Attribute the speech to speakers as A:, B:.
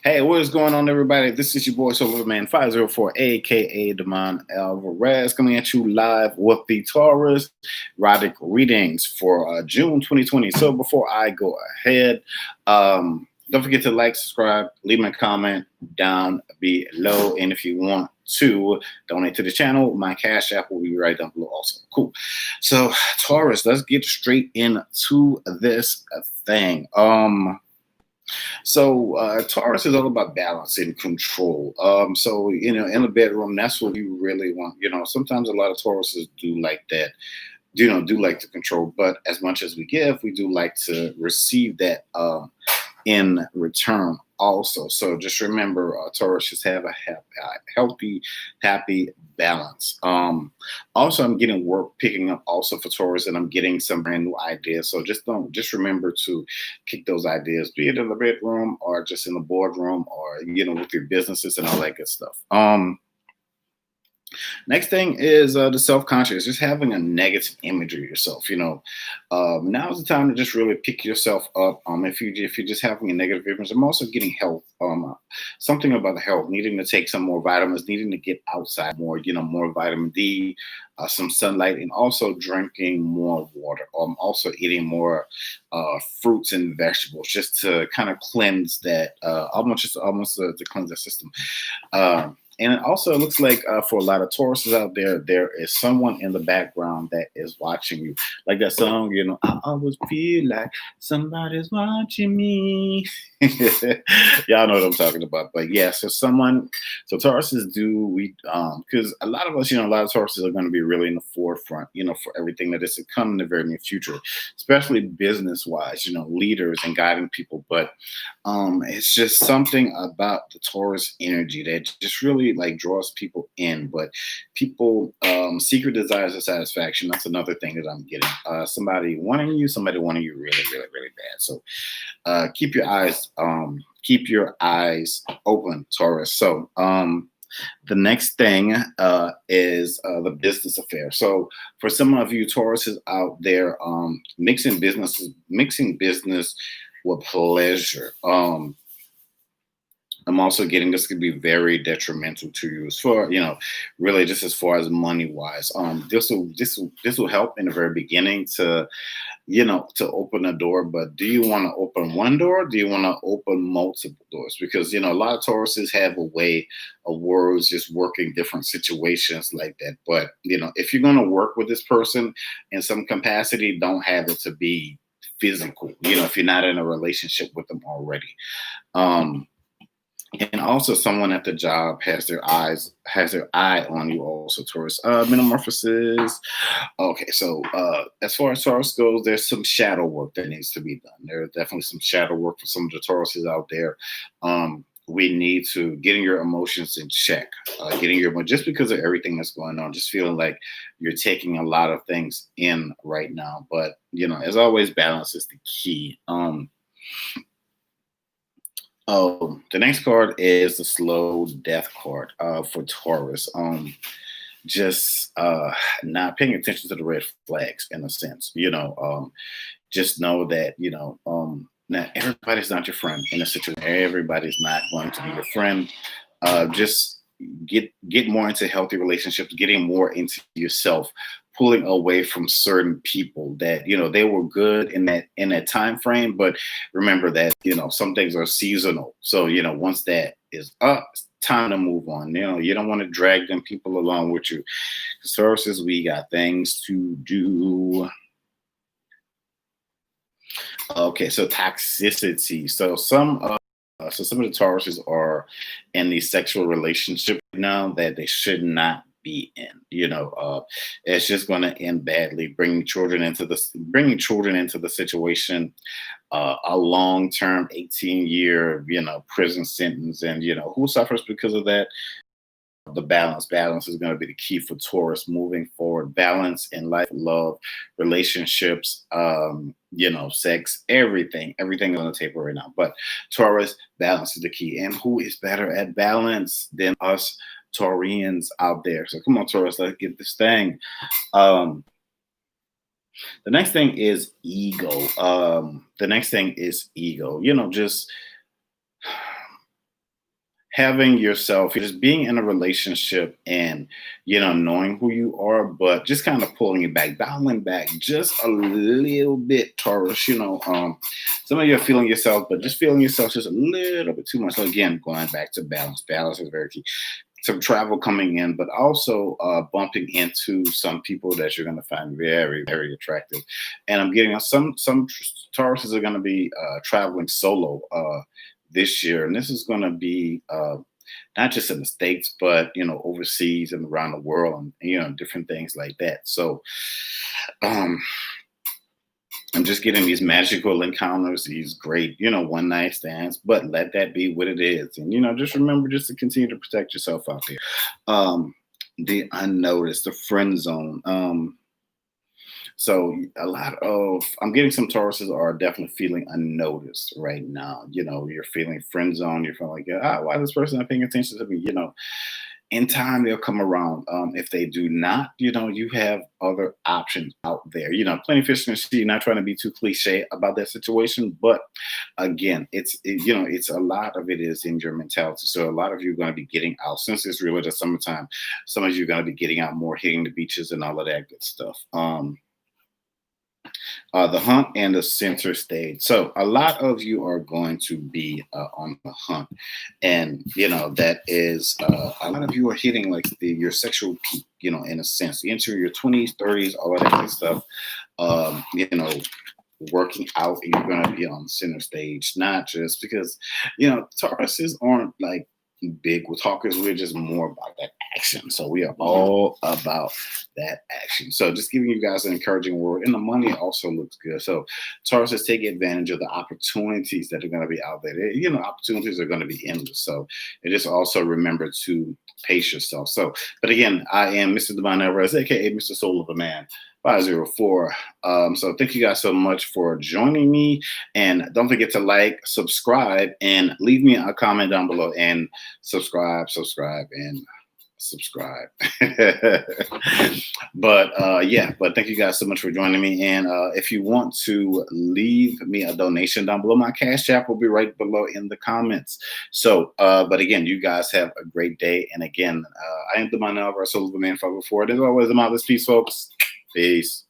A: Hey, what is going on, everybody? This is your boy Silverman 504, aka Damon Alvarez, coming at you live with the Taurus Erotic readings for June 2020. So before I go ahead, don't forget to like, subscribe, leave me a comment down below, and if you want to donate to the channel, my cash app will be right down below also. Cool. So Taurus, let's get straight into this thing. Taurus is all about balance and control. In the bedroom, that's what you really want. Sometimes a lot of Tauruses do like that. Do like to control, but as much as we give, we do like to receive that in return also. So just remember, Taurus should have a healthy, happy balance. Also, I'm getting work picking up also for Taurus, and I'm getting some brand new ideas. So just remember to kick those ideas, be it in the bedroom or just in the boardroom or with your businesses and all that good stuff. Next thing is the self-conscious, just having a negative image of yourself. Now is the time to just really pick yourself up. If you're just having a negative image, I'm also getting health. Something about the health, needing to take some more vitamins, needing to get outside more. More vitamin D, some sunlight, and also drinking more water. Also eating more fruits and vegetables, just to kind of cleanse that, almost to cleanse the system. And it also looks like for a lot of Tauruses out there, there is someone in the background that is watching you. Like that song, I always feel like somebody's watching me. Y'all know what I'm talking about. But yeah, so Tauruses because a lot of us, a lot of Tauruses are going to be really in the forefront, for everything that is to come in the very near future, especially business wise, leaders and guiding people. But it's just something about the Taurus energy that just really like draws people in. But people, secret desires of satisfaction, that's another thing that I'm getting. Somebody wanting you really, really, really bad. So keep your eyes open, Taurus. So the next thing is the business affair. So for some of you Tauruses out there, mixing business with pleasure. I'm also getting this could be very detrimental to you as far, really just as far as money wise. This will help in the very beginning to open a door. But do you want to open one door? Or do you want to open multiple doors? Because a lot of Tauruses have a way of words just working different situations like that. But if you're going to work with this person in some capacity, don't have it to be physical. If you're not in a relationship with them already. And also someone at the job has their eye on you also, Taurus. Metamorphosis. Okay, so as far as Taurus goes, there's some shadow work that needs to be done. There's definitely some shadow work for some of the Tauruses out there. We need to getting your emotions in check, just because of everything that's going on, just feeling like you're taking a lot of things in right now. But as always, balance is the key. Oh, the next card is the slow death card for Taurus. Just not paying attention to the red flags in a sense. Just know that not everybody's not your friend in a situation. Everybody's not going to be your friend. Just get more into healthy relationships, getting more into yourself, pulling away from certain people that they were good in that time frame. But remember that some things are seasonal. So once that is up, it's time to move on. You don't want to drag them people along with you. Sources, we got things to do. Okay, so toxicity. Some of the Tauruses are in these sexual relationships now that they should not be in. It's just going to end badly, bringing children into the situation. A long-term 18-year, prison sentence, and who suffers because of that? The balance is going to be the key for Taurus moving forward. Balance in life, love, relationships, sex, everything is on the table right now. But Taurus, balance is the key. And who is better at balance than us Taurians out there? So come on, Taurus, let's get this thing. The next thing is ego. Just having yourself, just being in a relationship and, knowing who you are, but just kind of pulling it back, dialing back just a little bit, Taurus. Some of you are feeling yourself, but just feeling yourself just a little bit too much. So again, going back to balance. Balance is very key. Some travel coming in, but also bumping into some people that you're going to find very, very attractive. And I'm getting some Tauruses are going to be traveling solo this year, and this is going to be not just in the states, but overseas and around the world, and different things like that. So um, I'm just getting these magical encounters, these great, one night stands, but let that be what it is. And, just remember just to continue to protect yourself out there. The unnoticed, the friend zone. So a lot of, I'm getting some Tauruses are definitely feeling unnoticed right now. You're feeling friend zone. You're feeling like, why is this person not paying attention to me? In time they'll come around. If they do not, you have other options out there. Plenty of fish in the sea. Not trying to be too cliche about that situation, but again, it's a lot of it is in your mentality. So a lot of you are going to be getting out since it's really the summertime. Some of you are going to be getting out more, hitting the beaches and all of that good stuff. The hunt and the center stage. So a lot of you are going to be on the hunt, and that is a lot of you are hitting like your sexual peak. In a sense, into your 20s, 30s, all of that kind of stuff. Um, you know, Working out, and you're going to be on center stage, not just because Tauruses aren't like big with talkers. We're just more about that action. So we are all about that action. So just giving you guys an encouraging word, and the money also looks good. So Taurus is taking advantage of the opportunities that are going to be out there. Opportunities are going to be endless. So it just also remember to pace yourself. So, but again, I am Mr. Divine Alvarez, aka Mr. Soul of a Man. 504. So thank you guys so much for joining me, and don't forget to like, subscribe, and leave me a comment down below, and subscribe, and subscribe. But thank you guys so much for joining me, and if you want to leave me a donation down below, my cash app will be right below in the comments. So but again, you guys have a great day, and again, I am the man of our Soul of a Man 504. As always, I'm out. This peace, folks. Peace.